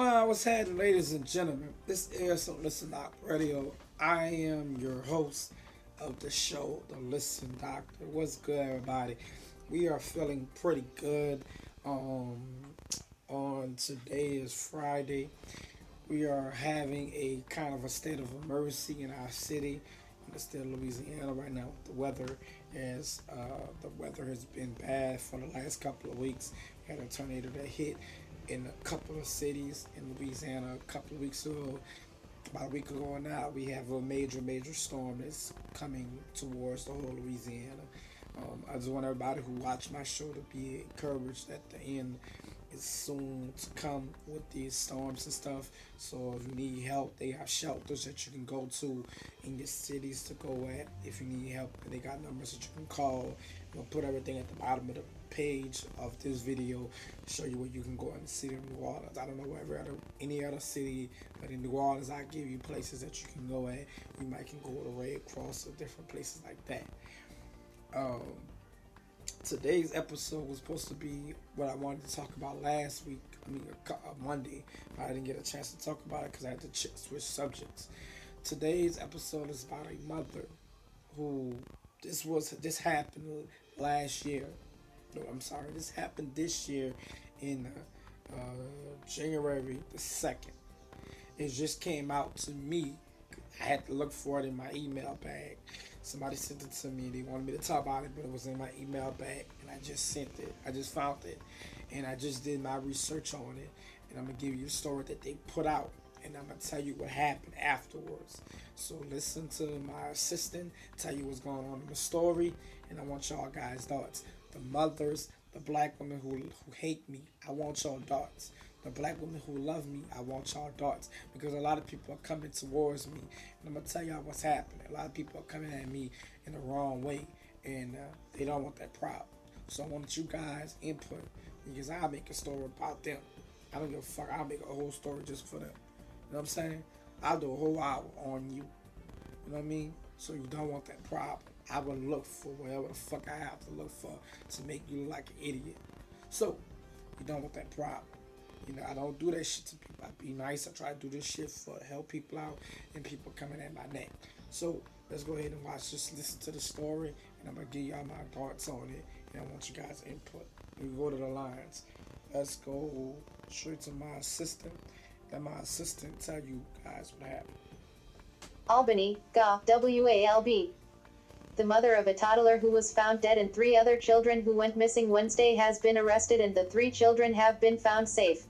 Well, what's happening, ladies and gentlemen? This is the Listen Doc Radio. I am your host of the show, the Listen Doctor. What's good, everybody? We are feeling pretty good. Um, on today is Friday. We are having a kind of a state of emergency in our city, in the state of Louisiana right now. The weather has been bad for the last couple of weeks. We had a tornado that hit in a couple of cities in Louisiana a couple of weeks ago. About a week ago now, we have a major storm that's coming towards the whole Louisiana. I just want everybody who watch my show to be encouraged that the end is soon to come with these storms and stuff. So if you need help, they have shelters that you can go to in your cities to go at. If you need help, they got numbers that you can call. We'll put everything at the bottom of the page of this video to show you where you can go in the city of New Orleans. I don't know any other city, but in New Orleans, I give you places that you can go at. You might can go to Red Cross or different places like that. Today's episode was supposed to be what I wanted to talk about last week. Monday. I didn't get a chance to talk about it because I had to switch subjects. Today's episode is about a mother who this happened last year. No, I'm sorry. This happened this year in January the 2nd. It just came out to me. I had to look for it in my email bag. Somebody sent it to me. They wanted me to talk about it, but it was in my email bag, and I just sent it. I just found it, and I just did my research on it, and I'm going to give you the story that they put out, and I'm going to tell you what happened afterwards. So listen to my assistant tell you what's going on in the story, and I want y'all guys' thoughts. The mothers, the black women who hate me, I want y'all thoughts. The black women who love me, I want y'all thoughts. Because a lot of people are coming towards me. And I'm going to tell y'all what's happening. A lot of people are coming at me in the wrong way. And they don't want that problem. So I want you guys' input. Because I'll make a story about them. I don't give a fuck. I'll make a whole story just for them. You know what I'm saying? I'll do a whole hour on you. You know what I mean? So you don't want that problem. I will look for whatever the fuck I have to look for to make you look like an idiot. So, you don't want that problem. You know, I don't do that shit to people. I be nice. I try to do this shit for help people out and people coming at my neck. So, let's go ahead and listen to the story, and I'm going to give y'all my thoughts on it, and I want you guys' input. We go to the lines. Let's go straight to my assistant. Let my assistant tell you guys what happened. Albany, WALB. The mother of a toddler who was found dead and 3 other children who went missing Wednesday has been arrested, and the 3 children have been found safe.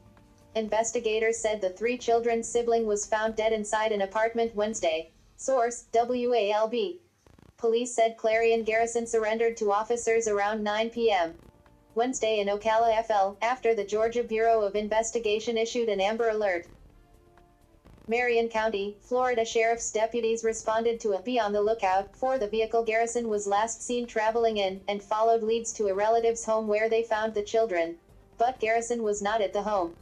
Investigators said the 3 children's sibling was found dead inside an apartment Wednesday. Source, WALB. Police said Clarion Garrison surrendered to officers around 9 p.m. Wednesday in Ocala FL, after the Georgia Bureau of Investigation issued an Amber Alert. Marion County, Florida Sheriff's deputies responded to a "be on the lookout" for the vehicle Garrison was last seen traveling in, and followed leads to a relative's home where they found the children. But Garrison was not at the home.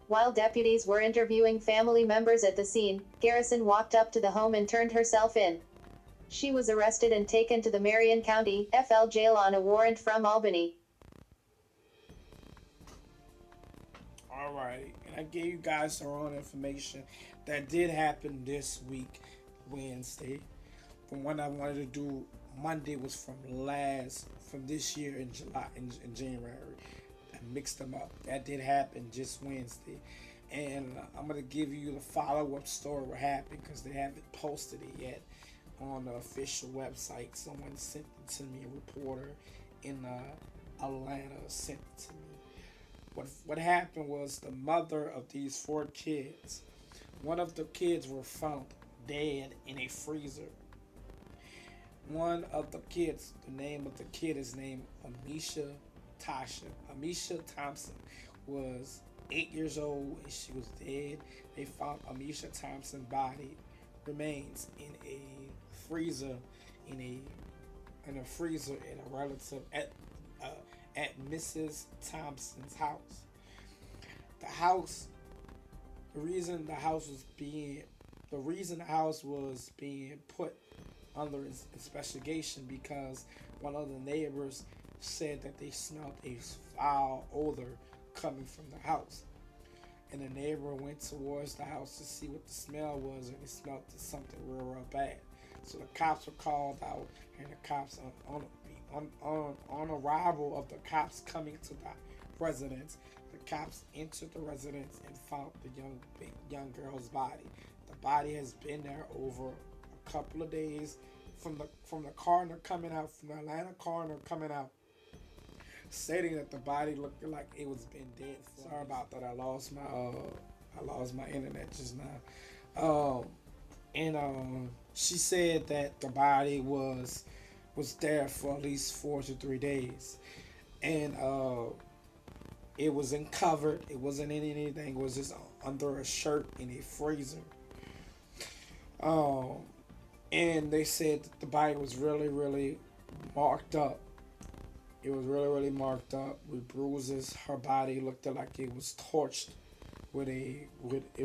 While deputies were interviewing family members at the scene, Garrison walked up to the home and turned herself in. She was arrested and taken to the Marion County FL jail on a warrant from Albany. Alright, and I gave you guys the wrong information. That did happen this week, Wednesday. From what I wanted to do, Monday was from this year in January. I mixed them up. That did happen just Wednesday. And I'm going to give you the follow-up story what happened because they haven't posted it yet on the official website. Someone sent it to me, a reporter in Atlanta sent it to me. What happened was the mother of these 4 kids, one of the kids were found dead in a freezer. One of the kids, the name of the kid is named Amisha Thompson was 8 years old and she was dead. They found Amisha Thompson's body remains in a freezer in a relative at Mrs. Thompson's house. The reason the house was being put under investigation because one of the neighbors said that they smelled a foul odor coming from the house. and the neighbor went towards the house to see what the smell was, and he smelled something real bad. So the cops were called out, and the cops on arrival of the cops coming to the residence, the cops entered the residence and found the young girl's body. The body has been there over a couple of days. From the coroner coming out, from the Atlanta coroner coming out, stating that the body looked like it was been dead. Sorry about that. I lost my internet just now. She said that the body was there for at least 4 to 3 days, and it was uncovered. It wasn't in anything. It was just under a shirt in a freezer. And they said that the body was really marked up. It was really marked up with bruises. Her body looked like it was torched it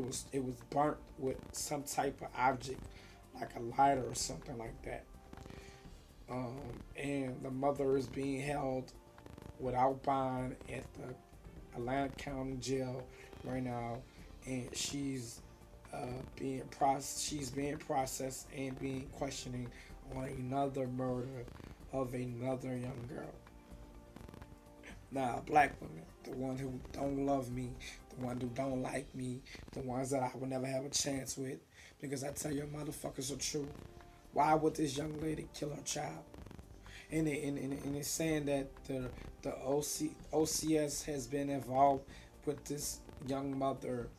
was burnt with some type of object, like a lighter or something like that. And the mother is being held without bond at the Atlanta County Jail right now, and she's being processed and being questioned on another murder of another young girl. Now, black women, the one who don't love me, the one who don't like me, the ones that I would never have a chance with, because I tell you, motherfuckers are true. Why would this young lady kill her child? And it's saying that the OCS has been involved with this young mother.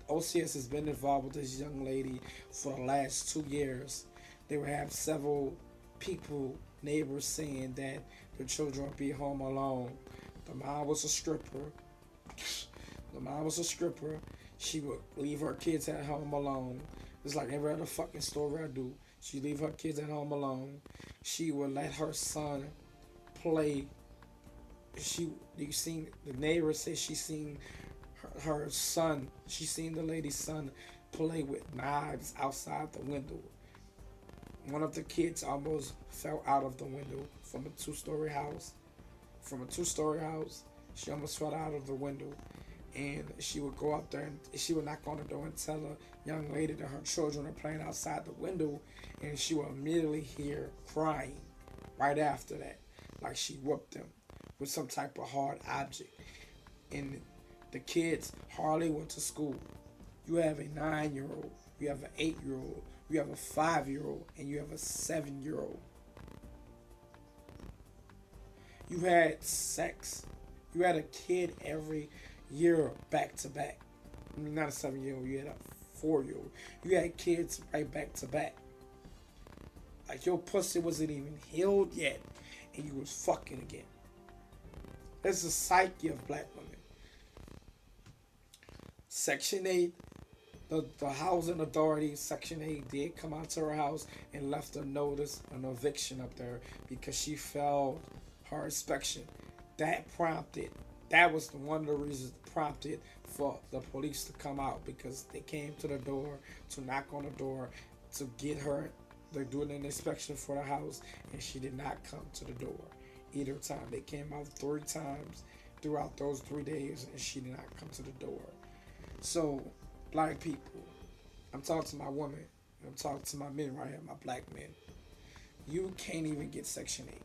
OCS has been involved with this young lady for the last 2 years. They would have several neighbors saying that the children would be home alone. The mom was a stripper. She would leave her kids at home alone. It's like every other fucking story I do. She leave her kids at home alone. She would let her son play. The neighbor says she seen her son. She seen the lady's son play with knives outside the window. One of the kids almost fell out of the window from a two-story house. She almost fell out of the window. And she would go up there and she would knock on the door and tell a young lady that her children are playing outside the window, and she would immediately hear crying right after that, like she whooped them with some type of hard object. And the kids hardly went to school. You have a 9-year-old, you have an 8-year-old, you have a 5-year-old, and you have a 7-year-old. You had sex. You had a kid every year back to back. I mean, not a 7-year-old, you had a 4-year-old. You had kids right back to back. Like your pussy wasn't even healed yet, and you was fucking again. That's the psyche of black women. Section 8, the housing authority, Section 8 did come out to her house and left a notice, an eviction up there because she failed her inspection. That was one of the reasons prompted for the police to come out, because they came to the door to knock on the door to get her. They're doing an inspection for the house, and she did not come to the door either time. They came out 3 times throughout those 3 days, and she did not come to the door. So, black people, I'm talking to my women, I'm talking to my men right here, my black men. You can't even get Section 8.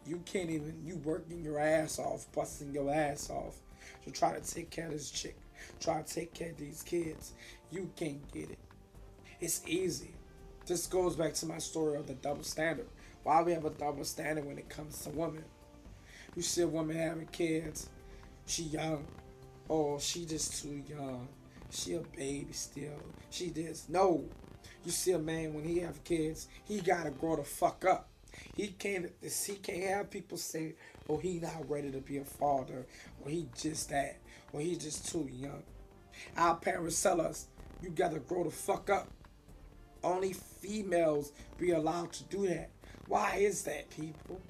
You working your ass off, busting your ass off to try to take care of this chick, try to take care of these kids. You can't get it. It's easy. This goes back to my story of the double standard. Why we have a double standard when it comes to women? You see a woman having kids, she young. Oh, she just too young. She a baby still. She this. No. You see a man when he have kids, he gotta grow the fuck up. He can't have people say, oh, he not ready to be a father, or he just that, or he just too young. Our parents tell us, you gotta grow the fuck up. Only females be allowed to do that. Why is that, people?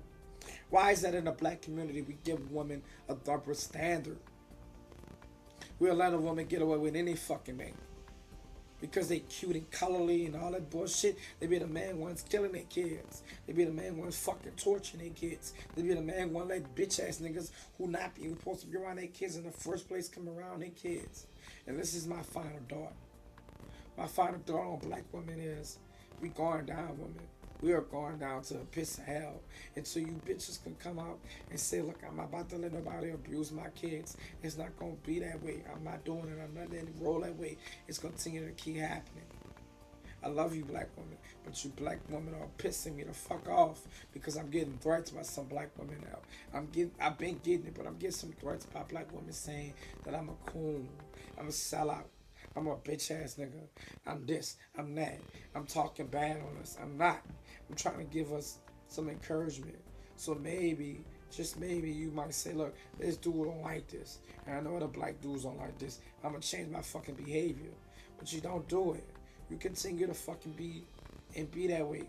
Why is that in the black community we give women a double standard? We'll let a woman get away with any fucking thing. Because they cute and colorly and all that bullshit. They be the main ones killing their kids. They be the main ones fucking torturing their kids. They be the main one like bitch ass niggas who not even supposed to be around their kids in the first place come around their kids. And this is my final thought. My final thought on black women is we going down, women. We are going down to the pits of hell. And so you bitches can come out and say, look, I'm not about to let nobody abuse my kids. It's not going to be that way. I'm not doing it. I'm not letting it roll that way. It's going to continue to keep happening. I love you, black women, but you black women are pissing me the fuck off because I'm getting threats by some black women now. I've been getting it, but I'm getting some threats by black women saying that I'm a coon, I'm a sellout. I'm a bitch ass nigga. I'm this, I'm that. I'm talking bad on us. I'm not. I'm trying to give us some encouragement. So maybe, just maybe, you might say, look, this dude don't like this. And I know other black dudes don't like this. I'm going to change my fucking behavior. But you don't do it. You continue to fucking be that way.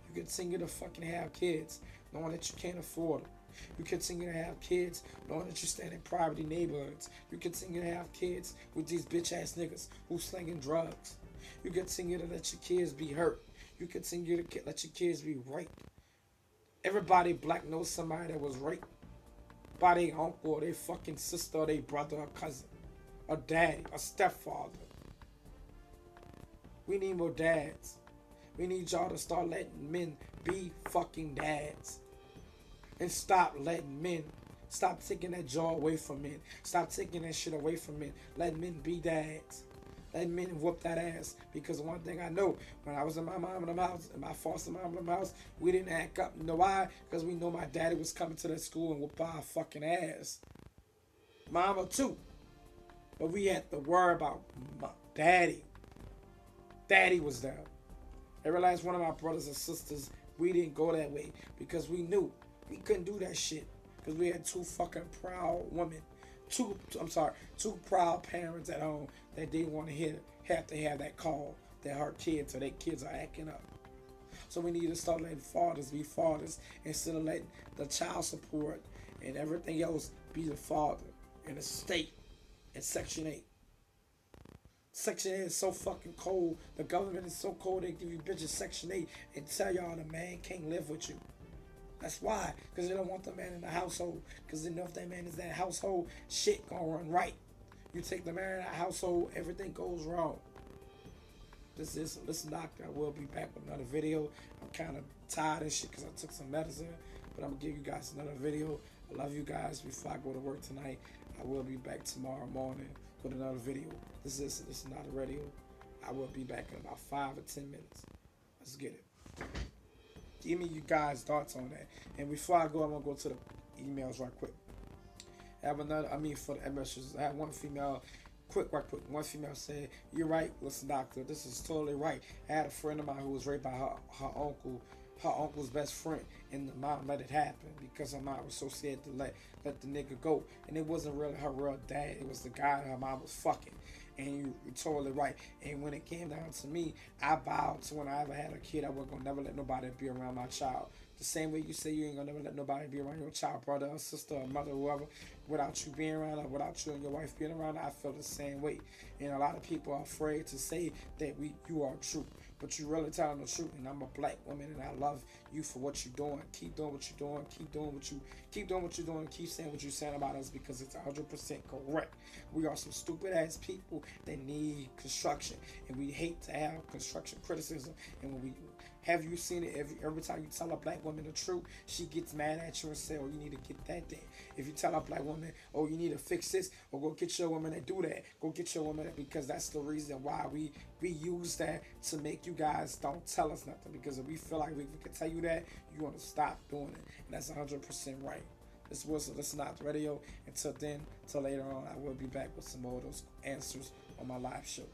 You continue to fucking have kids knowing that you can't afford them. You continue to have kids knowing that you stand in poverty neighborhoods. You continue to have kids with these bitch ass niggas who slinging drugs. You continue to let your kids be hurt. You continue to let your kids be raped. Everybody black knows somebody that was raped by their uncle or their fucking sister or their brother or cousin or daddy or stepfather. We need more dads. We need y'all to start letting men be fucking dads. And stop letting men, stop taking that joy away from men. Stop taking that shit away from men. Let men be dads. Let men whoop that ass. Because one thing I know, when I was in my mom and house, in my foster mom and house, we didn't act up. You know why? Because we know my daddy was coming to that school and whoop our fucking ass. Mama too. But we had to worry about my daddy. Daddy was there. Every last one of my brothers and sisters, we didn't go that way because we knew we couldn't do that shit because we had two fucking proud women, two proud parents at home that didn't want to have to have that call that her kids or their kids are acting up. So we need to start letting fathers be fathers instead of letting the child support and everything else be the father in the state in Section 8. Section 8 is so fucking cold. The government is so cold they give you bitches Section 8 and tell y'all the man can't live with you. That's why. Because they don't want the man in the household. Because they know if that man is in that household, shit gonna run right. You take the man in that household, everything goes wrong. This is Listen Doctor. I will be back with another video. I'm kind of tired of shit because I took some medicine. But I'm going to give you guys another video. I love you guys. Before I go to work tonight, I will be back tomorrow morning with another video. This is not a radio. I will be back in about 5 or 10 minutes. Let's get it. Give me you guys' thoughts on that. And before I go, I'm going to go to the emails right quick. I have another, for the messages, I have one female, right quick. One female said, "You're right, listen, doctor, this is totally right. I had a friend of mine who was raped by her uncle's best friend, and the mom let it happen because her mom was so scared to let the nigga go. And it wasn't really her real dad, it was the guy her mom was fucking. And you're totally right. And when it came down to me, I vowed to when I ever had a kid, I wasn't gonna never let nobody be around my child. The same way you say you ain't gonna never let nobody be around your child, brother or sister or mother, whoever, without you being around or without you and your wife being around, I feel the same way. And a lot of people are afraid to say that you are true. But you really telling the truth, and I'm a black woman, and I love you for what you're doing. Keep doing what you're doing. Keep doing what you're doing. Keep saying what you're saying about us because it's 100% correct. We are some stupid ass people that need construction, and we hate to have construction criticism. And when we have you seen it every time you tell a black woman the truth, she gets mad at you and say, "Oh, you need to get that thing." If you tell a black woman, "Oh, you need to fix this," or "Go get your woman that do that," go get your woman that, because that's the reason why we use that to make you guys don't tell us nothing. Because if we feel like we can tell you that, you want to stop doing it, and that's 100% right. This was Listen Out the Radio. Until then, till later on, I will be back with some more of those answers on my live show.